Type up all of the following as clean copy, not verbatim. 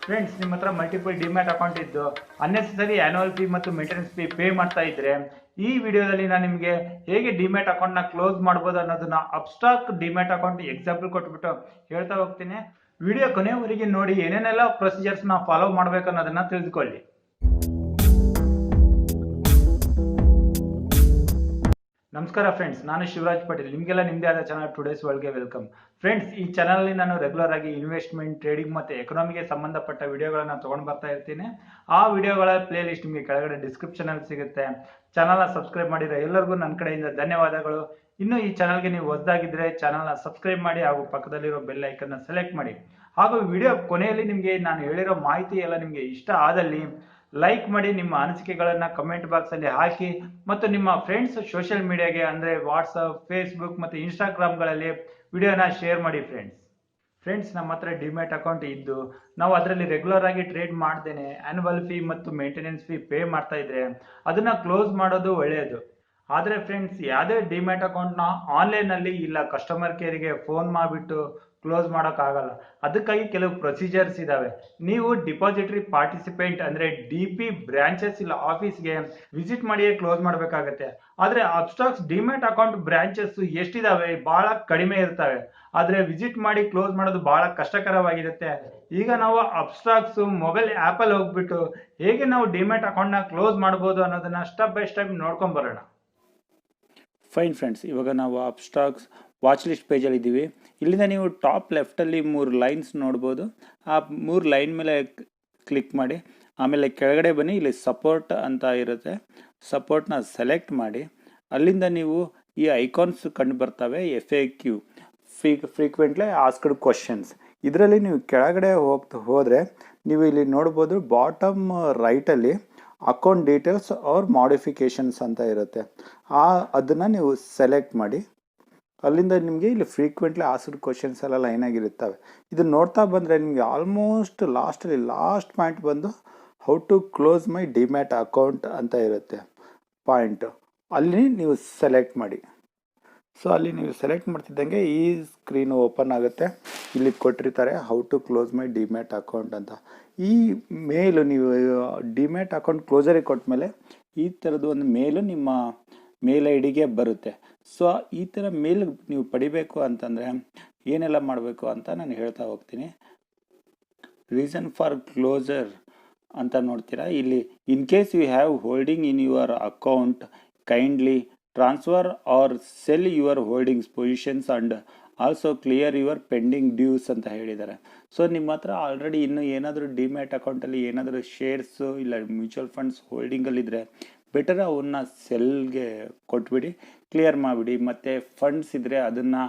Friends, ನಿಮ್ಮ ಹತ್ರ multiple demat account ಇದ್ದು ಅನ್ನೆಸೆಸರಿ ಆನ್ಯುವಲ್ ಫೀ ಮತ್ತು ಮೇಂಟೆನೆನ್ಸ್ ಫೀ ಪೇ ಮಾಡ್ತಾ ಇದ್ರೆ ಈ ವಿಡಿಯೋದಲ್ಲಿ ನಾನು ನಿಮಗೆ ಹೇಗೆ ಡಿಮ್ಯಾಟ್ ಅಕೌಂಟ್ನ ಕ್ಲೋಸ್ ಮಾಡ್ಬೋದು ಅನ್ನೋದನ್ನ ಅಪ್ಸ್ಟಾಕ್ ಡಿಮ್ಯಾಟ್ ಅಕೌಂಟ್ ಎಕ್ಸಾಂಪಲ್ ಕೊಟ್ಬಿಟ್ಟು ಹೇಳ್ತಾ ಹೋಗ್ತೀನಿ. ವಿಡಿಯೋ ಕೊನೆಯವರೆಗೆ ನೋಡಿ, ಏನೇನೆಲ್ಲ ಪ್ರೊಸೀಜರ್ಸ್ನ ಫಾಲೋ ಮಾಡಬೇಕು ಅನ್ನೋದನ್ನ ತಿಳಿದುಕೊಳ್ಳಿ. ನಮಸ್ಕಾರ ಫ್ರೆಂಡ್ಸ್, ನಾನು ಶಿವರಾಜ್ ಪಾಟೀಲ್. ನಿಮಗೆಲ್ಲ ನಿಮ್ಮದೇ ಆದ ಚಾನಲ್ ಟುಡೇಸ್ ವರ್ಲ್ಡ್ಗೆ ವೆಲ್ಕಮ್. ಫ್ರೆಂಡ್ಸ್, ಈ ಚಾನಲ್ನಲ್ಲಿ ನಾನು ರೆಗ್ಯುಲರ್ ಆಗಿ ಇನ್ವೆಸ್ಟ್ಮೆಂಟ್, ಟ್ರೇಡಿಂಗ್ ಮತ್ತು ಎಕನಾಮಿಗೆ ಸಂಬಂಧಪಟ್ಟ ವಿಡಿಯೋಗಳನ್ನು ತೊಗೊಂಡು ಬರ್ತಾ ಇರ್ತೀನಿ. ಆ ವಿಡಿಯೋಗಳ ಪ್ಲೇ ಲಿಸ್ಟ್ ನಿಮಗೆ ಕೆಳಗಡೆ ಡಿಸ್ಕ್ರಿಪ್ಷನಲ್ಲಿ ಸಿಗುತ್ತೆ. ಚಾನಲ್ನ ಸಬ್ಸ್ಕ್ರೈಬ್ ಮಾಡಿರೋ ಎಲ್ಲರಿಗೂ ನನ್ನ ಕಡೆಯಿಂದ ಧನ್ಯವಾದಗಳು. ಇನ್ನು ಈ ಚಾನಲ್ಗೆ ನೀವು ಹೊಸದಾಗಿದ್ದರೆ ಚಾನಲ್ನ ಸಬ್ಸ್ಕ್ರೈಬ್ ಮಾಡಿ ಹಾಗೂ ಪಕ್ಕದಲ್ಲಿರೋ ಬೆಲ್ ಐಕನ್ನ ಸೆಲೆಕ್ಟ್ ಮಾಡಿ. ಹಾಗೂ ವಿಡಿಯೋ ಕೊನೆಯಲ್ಲಿ ನಿಮಗೆ ನಾನು ಹೇಳಿರೋ ಮಾಹಿತಿ ಎಲ್ಲ ನಿಮಗೆ ಇಷ್ಟ ಆದಲ್ಲಿ ಲೈಕ್ ಮಾಡಿ, ನಿಮ್ಮ ಅನಿಸಿಕೆಗಳನ್ನು ಕಮೆಂಟ್ ಬಾಕ್ಸಲ್ಲಿ ಹಾಕಿ ಮತ್ತು ನಿಮ್ಮ ಫ್ರೆಂಡ್ಸ್ ಸೋಷಿಯಲ್ ಮೀಡಿಯಾಗೆ ಅಂದರೆ ವಾಟ್ಸಪ್, ಫೇಸ್ಬುಕ್ ಮತ್ತು ಇನ್ಸ್ಟಾಗ್ರಾಮ್ಗಳಲ್ಲಿ ವಿಡಿಯೋನ ಶೇರ್ ಮಾಡಿ. ಫ್ರೆಂಡ್ಸ್, ನಮ್ಮ ಹತ್ರ ಡಿಮ್ಯಾಟ್ ಅಕೌಂಟ್ ಇದ್ದು ನಾವು ಅದರಲ್ಲಿ ರೆಗ್ಯುಲರ್ ಆಗಿ ಟ್ರೇಡ್ ಮಾಡ್ದೇನೆ ಆನ್ಯುವಲ್ ಫೀ ಮತ್ತು ಮೇಂಟೆನೆನ್ಸ್ ಫೀ ಪೇ ಮಾಡ್ತಾ ಇದ್ರೆ ಅದನ್ನ ಕ್ಲೋಸ್ ಮಾಡೋದು ಒಳ್ಳೆಯದು. ಆದರೆ ಫ್ರೆಂಡ್ಸ್, ಯಾವುದೇ ಡಿಮ್ಯಾಟ್ ಅಕೌಂಟ್ನ ಆನ್ಲೈನಲ್ಲಿ ಇಲ್ಲ ಕಸ್ಟಮರ್ ಕೇರಿಗೆ ಫೋನ್ ಮಾಡಿಬಿಟ್ಟು ಕ್ಲೋಸ್ ಮಾಡೋಕ್ಕಾಗಲ್ಲ. ಅದಕ್ಕಾಗಿ ಕೆಲವು ಪ್ರೊಸೀಜರ್ಸ್ ಇದ್ದಾವೆ. ನೀವು ಡಿಪಾಸಿಟರಿ ಪಾರ್ಟಿಸಿಪೆಂಟ್ ಅಂದರೆ DP ಬ್ರಾಂಚಸ್ ಇಲ್ಲ ಆಫೀಸ್ಗೆ ವಿಸಿಟ್ ಮಾಡಿಯೇ ಕ್ಲೋಸ್ ಮಾಡಬೇಕಾಗತ್ತೆ. ಆದರೆ ಅಪ್ಸ್ಟಾಕ್ಸ್ ಡಿಮ್ಯಾಟ್ ಅಕೌಂಟ್ ಬ್ರಾಂಚಸ್ ಎಷ್ಟಿದಾವೆ? ಬಹಳ ಕಡಿಮೆ ಇರ್ತವೆ. ಆದರೆ ವಿಸಿಟ್ ಮಾಡಿ ಕ್ಲೋಸ್ ಮಾಡೋದು ಬಹಳ ಕಷ್ಟಕರವಾಗಿರುತ್ತೆ. ಈಗ ನಾವು ಅಪ್ಸ್ಟಾಕ್ಸ್ ಮೊಬೈಲ್ ಆ್ಯಪಲ್ಲಿ ಹೋಗ್ಬಿಟ್ಟು ಹೇಗೆ ನಾವು ಡಿಮ್ಯಾಟ್ ಅಕೌಂಟ್ನ ಕ್ಲೋಸ್ ಮಾಡ್ಬೋದು ಅನ್ನೋದನ್ನ ಸ್ಟೆಪ್ ಬೈ ಸ್ಟೆಪ್ ನೋಡ್ಕೊಂಡು ಬರೋಣ. ಫೈನ್ ಫ್ರೆಂಡ್ಸ್, ಇವಾಗ ನಾವು ಅಪ್ಸ್ಟಾಕ್ಸ್ ವಾಚ್ ಲಿಸ್ಟ್ ಪೇಜಲ್ಲಿ ಇದ್ದೀವಿ. ಇಲ್ಲಿಂದ ನೀವು ಟಾಪ್ ಲೆಫ್ಟಲ್ಲಿ 3 ಲೈನ್ಸ್ ನೋಡ್ಬೋದು. ಆ 3 ಲೈನ್ ಮೇಲೆ ಕ್ಲಿಕ್ ಮಾಡಿ, ಆಮೇಲೆ ಕೆಳಗಡೆ ಬನ್ನಿ. ಇಲ್ಲಿ ಸಪೋರ್ಟ್ ಅಂತ ಇರುತ್ತೆ, ಸಪೋರ್ಟ್ನ ಸೆಲೆಕ್ಟ್ ಮಾಡಿ. ಅಲ್ಲಿಂದ ನೀವು ಈ ಐಕಾನ್ಸ್ ಕಂಡು ಬರ್ತವೆ, FAQ ಫ್ರೀಕ್ವೆಂಟ್ಲಿ ಆಸ್ಕ್ಡ್ ಕ್ವಶನ್ಸ್. ಇದರಲ್ಲಿ ನೀವು ಕೆಳಗಡೆ ಹೋದರೆ ನೀವು ಇಲ್ಲಿ ನೋಡ್ಬೋದು, ಬಾಟಮ್ ರೈಟಲ್ಲಿ ಅಕೌಂಟ್ ಡೀಟೇಲ್ಸ್ ಆರ್ ಮಾಡಿಫಿಕೇಷನ್ಸ್ ಅಂತ ಇರುತ್ತೆ. ಅದನ್ನು ನೀವು ಸೆಲೆಕ್ಟ್ ಮಾಡಿ. ಅಲ್ಲಿಂದ ನಿಮಗೆ ಇಲ್ಲಿ ಫ್ರೀಕ್ವೆಂಟ್ಲಿ ಆಸ್ಕ್ಡ್ ಕ್ವಶನ್ಸ್ ಎಲ್ಲ ಲೈನ್ ಆಗಿರುತ್ತವೆ. ಇದನ್ನು ನೋಡ್ತಾ ಬಂದರೆ ನಿಮಗೆ ಆಲ್ಮೋಸ್ಟ್ ಲಾಸ್ಟ್ ಪಾಯಿಂಟ್ ಬಂದು how to close my demat account ಅಂತ ಇರುತ್ತೆ ಪಾಯಿಂಟು. ಅಲ್ಲಿ ನೀವು ಸೆಲೆಕ್ಟ್ ಮಾಡಿ. ಸೊ ಅಲ್ಲಿ ನೀವು ಸೆಲೆಕ್ಟ್ ಮಾಡ್ತಿದ್ದಂಗೆ ಈ ಸ್ಕ್ರೀನ್ ಓಪನ್ ಆಗುತ್ತೆ. ಇಲ್ಲಿ ಕೊಟ್ಟಿರ್ತಾರೆ how to close my demat account ಅಂತ. ಈ ಮೇಲು ನೀವು ಡಿಮ್ಯಾಟ್ ಅಕೌಂಟ್ ಕ್ಲೋಸರಿಗೆ ಕೊಟ್ಟ ಮೇಲೆ ಈ ಥರದ್ದು ಒಂದು ಮೇಲು ನಿಮ್ಮ ಮೇಲ್ ಐ ಡಿಗೆ ಬರುತ್ತೆ. ಸೊ ಈ ಥರ ಮೇಲ್ ನೀವು ಪಡಿಬೇಕು ಅಂತಂದರೆ ಏನೆಲ್ಲ ಮಾಡಬೇಕು ಅಂತ ನಾನು ಹೇಳ್ತಾ ಹೋಗ್ತೀನಿ. ರೀಸನ್ ಫಾರ್ ಕ್ಲೋಸರ್ ಅಂತ ನೋಡ್ತೀರಾ. ಇಲ್ಲಿ in case you have holding in your account, kindly transfer or sell your holdings positions and also clear your pending dues ಅಂತ ಹೇಳಿದ್ದಾರೆ. ಸೊ ನಿಮ್ಮ ಹತ್ರ ಆಲ್ರೆಡಿ ಇನ್ನೂ ಏನಾದರೂ ಡಿಮ್ಯಾಟ್ ಅಕೌಂಟಲ್ಲಿ ಏನಾದರೂ ಶೇರ್ಸು ಇಲ್ಲ ಮ್ಯೂಚುವಲ್ ಫಂಡ್ಸ್ ಹೋಲ್ಡಿಂಗಲ್ಲಿದ್ದರೆ ಬೆಟರ್ ಅವನ್ನ ಸೆಲ್ಗೆ ಕೊಟ್ಬಿಡಿ, ಕ್ಲಿಯರ್ ಮಾಡಿಬಿಡಿ. ಮತ್ತು ಫಂಡ್ಸ್ ಇದ್ದರೆ ಅದನ್ನು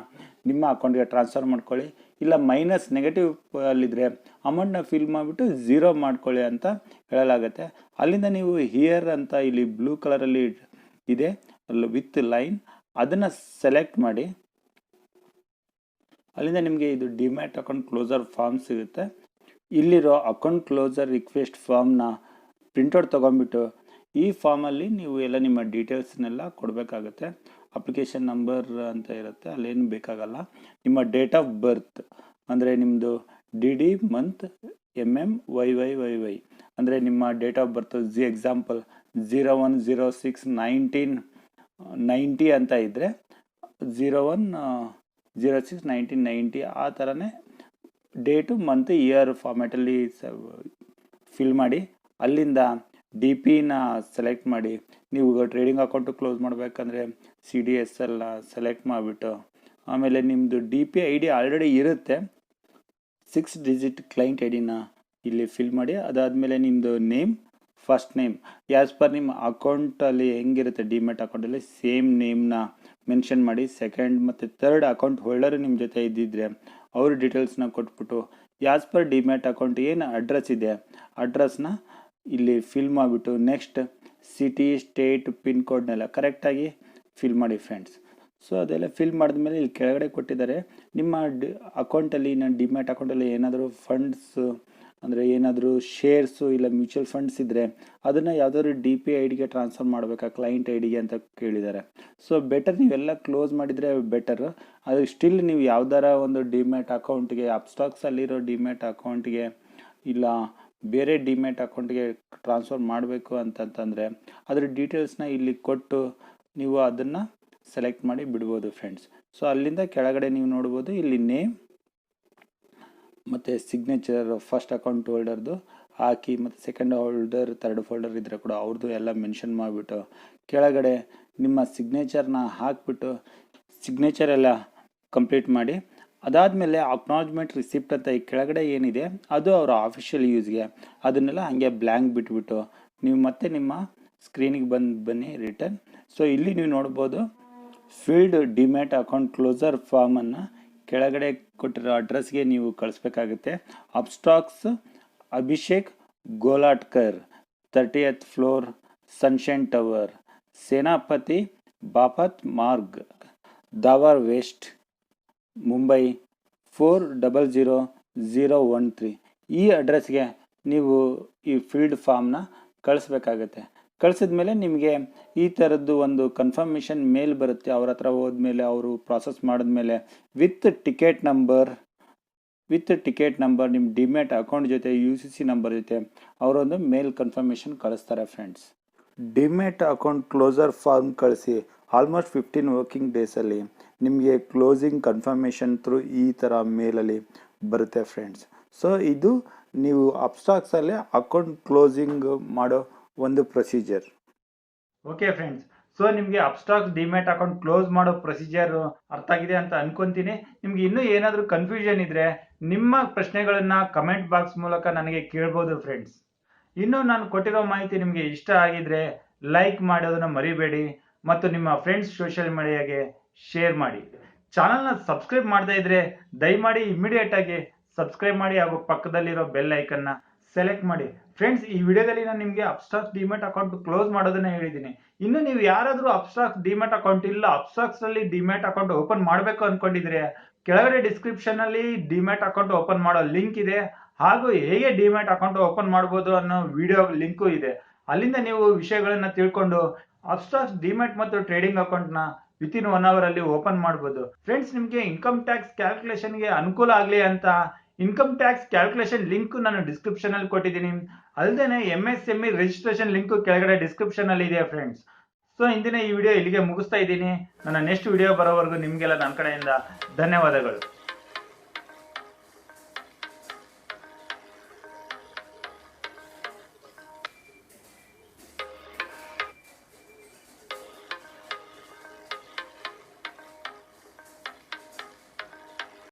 ನಿಮ್ಮ ಅಕೌಂಟ್ಗೆ ಟ್ರಾನ್ಸ್ಫರ್ ಮಾಡ್ಕೊಳ್ಳಿ. ಇಲ್ಲ ಮೈನಸ್ ನೆಗೆಟಿವ್ ಅಲ್ಲಿದ್ದರೆ ಅಮೌಂಟ್ನ ಫಿಲ್ ಮಾಡಿಬಿಟ್ಟು 0 ಮಾಡ್ಕೊಳ್ಳಿ ಅಂತ ಹೇಳಲಾಗುತ್ತೆ. ಅಲ್ಲಿಂದ ನೀವು ಹಿಯರ್ ಅಂತ ಇಲ್ಲಿ ಬ್ಲೂ ಕಲರಲ್ಲಿ ಇದೆ ಅಲ್ಲಿ ವಿತ್ ಲೈನ್, ಅದನ್ನು ಸೆಲೆಕ್ಟ್ ಮಾಡಿ. ಅಲ್ಲಿಂದ ನಿಮಗೆ ಇದು ಡಿಮ್ಯಾಟ್ ಅಕೌಂಟ್ ಕ್ಲೋಸರ್ ಫಾರ್ಮ್ ಸಿಗುತ್ತೆ. ಇಲ್ಲಿರೋ ಅಕೌಂಟ್ ಕ್ಲೋಸರ್ ರಿಕ್ವೆಸ್ಟ್ ಫಾರ್ಮ್ನ ಪ್ರಿಂಟೌಟ್ ತೊಗೊಂಡ್ಬಿಟ್ಟು ಈ ಫಾರ್ಮಲ್ಲಿ ನೀವು ಎಲ್ಲ ನಿಮ್ಮ ಡೀಟೇಲ್ಸ್ನೆಲ್ಲ ಕೊಡಬೇಕಾಗತ್ತೆ. ಅಪ್ಲಿಕೇಶನ್ ನಂಬರ್ ಅಂತ ಇರುತ್ತೆ, ಅಲ್ಲೇನು ಬೇಕಾಗಲ್ಲ. ನಿಮ್ಮ ಡೇಟ್ ಆಫ್ ಬರ್ತ್ ಅಂದರೆ ನಿಮ್ಮದು DD ಮಂತ್ MMYYYY ಅಂದರೆ ನಿಮ್ಮ ಡೇಟ್ ಆಫ್ ಬರ್ತ್. ಎಕ್ಸಾಂಪಲ್ 01/06/1990 ಅಂತ ಇದ್ದರೆ 01/06/1990 ಆ ಥರನೇ ಡೇಟು, ಮಂತ್, ಇಯರ್ ಫಾರ್ಮ್ಯಾಟಲ್ಲಿ ಫಿಲ್ ಮಾಡಿ. ಅಲ್ಲಿಂದ DPನ ಸೆಲೆಕ್ಟ್ ಮಾಡಿ. ನೀವು ಟ್ರೇಡಿಂಗ್ ಅಕೌಂಟು ಕ್ಲೋಸ್ ಮಾಡಬೇಕಂದ್ರೆ CDSL ಸೆಲೆಕ್ಟ್ ಮಾಡಿಬಿಟ್ಟು ಆಮೇಲೆ ನಿಮ್ಮದು DP ID ಆಲ್ರೆಡಿ ಇರುತ್ತೆ, 6 ಡಿಜಿಟ್ ಕ್ಲೈಂಟ್ ಐಡಿನ ಇಲ್ಲಿ ಫಿಲ್ ಮಾಡಿ. ಅದಾದಮೇಲೆ ನಿಮ್ಮದು name, first name as per ನಿಮ್ಮ ಅಕೌಂಟಲ್ಲಿ ಹೆಂಗಿರುತ್ತೆ ಡಿಮ್ಯಾಟ್ ಅಕೌಂಟಲ್ಲಿ ಸೇಮ್ ನೇಮ್ನ ಮೆನ್ಷನ್ ಮಾಡಿ. ಸೆಕೆಂಡ್ ಮತ್ತು ಥರ್ಡ್ ಅಕೌಂಟ್ ಹೋಲ್ಡರ್ ನಿಮ್ಮ ಜೊತೆ ಇದ್ದಿದ್ರೆ ಅವ್ರ ಡೀಟೇಲ್ಸ್ನ ಕೊಟ್ಬಿಟ್ಟು ಆ್ಯಸ್ ಪರ್ ಡಿಮ್ಯಾಟ್ ಅಕೌಂಟ್ ಏನು ಅಡ್ರೆಸ್ ಇದೆ ಅಡ್ರೆಸ್ನ ಇಲ್ಲಿ ಫಿಲ್ ಮಾಡಿಬಿಟ್ಟು ನೆಕ್ಸ್ಟ್ ಸಿಟಿ, ಸ್ಟೇಟ್, ಪಿನ್ ಕೋಡ್ನೆಲ್ಲ ಕರೆಕ್ಟಾಗಿ ಫಿಲ್ ಮಾಡಿ ಫ್ರೆಂಡ್ಸ್. ಸೊ ಅದೆಲ್ಲ ಫಿಲ್ ಮಾಡಿದ್ಮೇಲೆ ಇಲ್ಲಿ ಕೆಳಗಡೆ ಕೊಟ್ಟಿದ್ದಾರೆ ನಿಮ್ಮ ಅಕೌಂಟಲ್ಲಿ, ಡಿಮ್ಯಾಟ್ ಅಕೌಂಟಲ್ಲಿ ಏನಾದರೂ ಫಂಡ್ಸ್ ಅಂದರೆ ಏನಾದರೂ ಶೇರ್ಸು ಇಲ್ಲ ಮ್ಯೂಚುವಲ್ ಫಂಡ್ಸ್ ಇದ್ದರೆ ಅದನ್ನು ಯಾವುದಾದ್ರು DP ಐಡಿಗೆ ಟ್ರಾನ್ಸ್ಫರ್ ಮಾಡಬೇಕಾ ಕ್ಲೈಂಟ್ ಐಡಿಗೆ ಅಂತ ಕೇಳಿದ್ದಾರೆ. ಸೊ ಬೆಟರ್ ನೀವೆಲ್ಲ ಕ್ಲೋಸ್ ಮಾಡಿದರೆ ಬೆಟರ್. ಅದು ಸ್ಟಿಲ್ ನೀವು ಯಾವ್ದಾರ ಒಂದು ಡಿಮ್ಯಾಟ್ ಅಕೌಂಟ್ಗೆ, ಅಪ್ಸ್ಟಾಕ್ಸಲ್ಲಿರೋ ಡಿಮ್ಯಾಟ್ ಅಕೌಂಟ್ಗೆ ಇಲ್ಲ ಬೇರೆ ಡಿಮ್ಯಾಟ್ ಅಕೌಂಟ್ಗೆ ಟ್ರಾನ್ಸ್ಫರ್ ಮಾಡಬೇಕು ಅಂತಂತಂದರೆ ಅದರ ಡೀಟೇಲ್ಸ್ನ ಇಲ್ಲಿ ಕೊಟ್ಟು ನೀವು ಅದನ್ನು ಸೆಲೆಕ್ಟ್ ಮಾಡಿ ಬಿಡ್ಬೋದು ಫ್ರೆಂಡ್ಸ್. ಸೊ ಅಲ್ಲಿಂದ ಕೆಳಗಡೆ ನೀವು ನೋಡ್ಬೋದು ಇಲ್ಲಿ ನೇಮ್ ಮತ್ತು ಸಿಗ್ನೇಚರ್ ಫಸ್ಟ್ ಅಕೌಂಟ್ ಹೋಲ್ಡರ್ದು ಹಾಕಿ, ಮತ್ತು ಸೆಕೆಂಡ್ ಹೋಲ್ಡರ್ ಥರ್ಡ್ ಹೋಲ್ಡರ್ ಇದ್ದರೆ ಕೂಡ ಅವ್ರದ್ದು ಎಲ್ಲ ಮೆನ್ಷನ್ ಮಾಡಿಬಿಟ್ಟು ಕೆಳಗಡೆ ನಿಮ್ಮ ಸಿಗ್ನೇಚರ್ನ ಹಾಕಿಬಿಟ್ಟು ಸಿಗ್ನೇಚರ್ ಎಲ್ಲ ಕಂಪ್ಲೀಟ್ ಮಾಡಿ, ಅದಾದಮೇಲೆ ಅಕ್ನಾಲಜ್ಮೆಂಟ್ ರಿಸಿಪ್ಟ್ ಅಂತ ಈ ಕೆಳಗಡೆ ಏನಿದೆ ಅದು ಅವರ ಆಫಿಷಿಯಲ್ ಯೂಸ್ಗೆ, ಅದನ್ನೆಲ್ಲ ಹಾಗೆ ಬ್ಲ್ಯಾಂಕ್ ಬಿಟ್ಬಿಟ್ಟು ನೀವು ಮತ್ತೆ ನಿಮ್ಮ ಸ್ಕ್ರೀನಿಗೆ ಬನ್ನಿ ರಿಟರ್ನ್. ಸೊ ಇಲ್ಲಿ ನೀವು ನೋಡ್ಬೋದು ಫೀಲ್ಡ್ ಡಿಮ್ಯಾಟ್ ಅಕೌಂಟ್ ಕ್ಲೋಸರ್ ಫಾರ್ಮನ್ನು ಕೆಳಗಡೆ ಕೊಟ್ಟಿರೋ ಅಡ್ರೆಸ್ಗೆ ನೀವು ಕಳಿಸ್ಬೇಕಾಗುತ್ತೆ. Upstox Abhishek Golatkar 30th floor Sunshine Tower, Senapati Bapat Marg, Dadar west, Mumbai 400013 ಈ ಅಡ್ರೆಸ್ಗೆ ನೀವು ಈ ಫೀಲ್ಡ್ ಫಾರ್ಮ್ನ ಕಳಿಸ್ಬೇಕಾಗತ್ತೆ. ಕಳಿಸಿದ ಮೇಲೆ ನಿಮಗೆ ಈ ಥರದ್ದು ಒಂದು ಕನ್ಫರ್ಮೇಷನ್ ಮೇಲ್ ಬರುತ್ತೆ. ಅವ್ರ ಹತ್ರ ಹೋದ್ಮೇಲೆ ಅವರು ಪ್ರಾಸೆಸ್ ಮಾಡಿದ್ಮೇಲೆ ವಿತ್ ಟಿಕೆಟ್ ನಂಬರ್ ನಿಮ್ಮ ಡಿಮ್ಯಾಟ್ ಅಕೌಂಟ್ ಜೊತೆ UCC ನಂಬರ್ ಜೊತೆ ಅವರೊಂದು ಮೇಲ್ ಕನ್ಫರ್ಮೇಷನ್ ಕಳಿಸ್ತಾರೆ friends. Demat account closure form ಕಳಿಸಿ ಆಲ್ಮೋಸ್ಟ್ 15 ವರ್ಕಿಂಗ್ ಡೇಸಲ್ಲಿ ನಿಮಗೆ ಕ್ಲೋಸಿಂಗ್ ಕನ್ಫರ್ಮೇಷನ್ ಥ್ರೂ ಈ ಥರ ಮೇಲಲ್ಲಿ ಬರುತ್ತೆ ಫ್ರೆಂಡ್ಸ್. ಸೊ ಇದು ನೀವು ಅಪ್ಸ್ಟಾಕ್ಸಲ್ಲೇ ಅಕೌಂಟ್ ಕ್ಲೋಸಿಂಗ್ ಮಾಡೋ ಒಂದು ಪ್ರೊಸೀಜರ್. ಓಕೆ ಫ್ರೆಂಡ್ಸ್, ಸೊ ನಿಮಗೆ ಅಪ್ಸ್ಟಾಕ್ಸ್ ಡಿಮ್ಯಾಟ್ ಅಕೌಂಟ್ ಕ್ಲೋಸ್ ಮಾಡೋ ಪ್ರೊಸೀಜರ್ ಅರ್ಥ ಆಗಿದೆ ಅಂತ ಅನ್ಕೊಂತೀನಿ. ನಿಮ್ಗೆ ಇನ್ನೂ ಏನಾದರೂ ಕನ್ಫ್ಯೂಷನ್ ಇದ್ರೆ ನಿಮ್ಮ ಪ್ರಶ್ನೆಗಳನ್ನ ಕಮೆಂಟ್ ಬಾಕ್ಸ್ ಮೂಲಕ ನನಗೆ ಕೇಳ್ಬೋದು ಫ್ರೆಂಡ್ಸ್. ಇನ್ನು ನಾನು ಕೊಟ್ಟಿರೋ ಮಾಹಿತಿ ನಿಮಗೆ ಇಷ್ಟ ಆಗಿದ್ರೆ ಲೈಕ್ ಮಾಡೋದನ್ನ ಮರಿಬೇಡಿ ಮತ್ತು ನಿಮ್ಮ ಫ್ರೆಂಡ್ಸ್ ಸೋಷಿಯಲ್ ಮೀಡಿಯಾಗೆ ಶೇರ್ ಮಾಡಿ. ಚಾನಲ್ನ ಸಬ್ಸ್ಕ್ರೈಬ್ ಮಾಡದೇ ಇದ್ರೆ ದಯಮಾಡಿ ಇಮಿಡಿಯೇಟ್ ಆಗಿ ಸಬ್ಸ್ಕ್ರೈಬ್ ಮಾಡಿ ಹಾಗೂ ಪಕ್ಕದಲ್ಲಿರೋ ಬೆಲ್ ಐಕನ್ನ ಸೆಲೆಕ್ಟ್ ಮಾಡಿ. ಫ್ರೆಂಡ್ಸ್, ಈ ವಿಡಿಯೋದಲ್ಲಿ ನಾನು ನಿಮಗೆ ಅಪ್ಸ್ಟಾಕ್ಸ್ ಡಿಮ್ಯಾಟ್ ಅಕೌಂಟ್ ಕ್ಲೋಸ್ ಮಾಡೋದನ್ನ ಹೇಳಿದ್ದೀನಿ. ಇನ್ನು ನೀವು ಯಾರಾದರೂ ಅಪ್ಸ್ಟಾಕ್ಸ್ ಡಿಮ್ಯಾಟ್ ಅಕೌಂಟ್ ಇಲ್ಲ ಅಪ್ಸ್ಟಾಕ್ಸ್ ಅಲ್ಲಿ ಡಿಮ್ಯಾಟ್ ಅಕೌಂಟ್ ಓಪನ್ ಮಾಡಬೇಕು ಅನ್ಕೊಂಡಿದ್ರೆ ಕೆಳಗಡೆ ಡಿಸ್ಕ್ರಿಪ್ಷನ್ ಅಲ್ಲಿ ಡಿಮ್ಯಾಟ್ ಅಕೌಂಟ್ ಓಪನ್ ಮಾಡೋ ಲಿಂಕ್ ಇದೆ, ಹಾಗೂ ಹೇಗೆ ಡಿಮ್ಯಾಟ್ ಅಕೌಂಟ್ ಓಪನ್ ಮಾಡಬಹುದು ಅನ್ನೋ ವಿಡಿಯೋ ಲಿಂಕು ಇದೆ. ಅಲ್ಲಿಂದ ನೀವು ವಿಷಯಗಳನ್ನ ತಿಳ್ಕೊಂಡು ಅಪ್ಸ್ಟಾಕ್ಸ್ ಡಿಮ್ಯಾಟ್ ಮತ್ತು ಟ್ರೇಡಿಂಗ್ ಅಕೌಂಟ್ ನ ವಿತಿನ್ 1 hour ಅಲ್ಲಿ ಓಪನ್ ಮಾಡಬಹುದು. ಫ್ರೆಂಡ್ಸ್, ನಿಮಗೆ ಇನ್ಕಮ್ ಟ್ಯಾಕ್ಸ್ ಕ್ಯಾಲ್ಕುಲೇಷನ್ಗೆ ಅನುಕೂಲ ಆಗಲಿ ಅಂತ ಇನ್ಕಮ್ ಟ್ಯಾಕ್ಸ್ ಕ್ಯಾಲ್ಕುಲೇಷನ್ ಲಿಂಕ್ ನಾನು ಡಿಸ್ಕ್ರಿಪ್ಷನ್ ಅಲ್ಲಿ ಕೊಟ್ಟಿದ್ದೀನಿ. ಅಲ್ಲದೆ MSME ರಿಜಿಸ್ಟ್ರೇಷನ್ ಲಿಂಕ್ ಕೆಳಗಡೆ ಡಿಸ್ಕ್ರಿಪ್ಷನ್ ಅಲ್ಲಿ ಇದೆ ಫ್ರೆಂಡ್ಸ್. ಸೊ ಇಂದಿನ ಈ ವಿಡಿಯೋ ಇಲ್ಲಿಗೆ ಮುಗಿಸ್ತಾ ಇದ್ದೀನಿ. ನನ್ನ ನೆಕ್ಸ್ಟ್ ವಿಡಿಯೋ ಬರೋವರೆಗೂ ನಿಮಗೆಲ್ಲ ನನ್ನ ಕಡೆಯಿಂದ ಧನ್ಯವಾದಗಳು.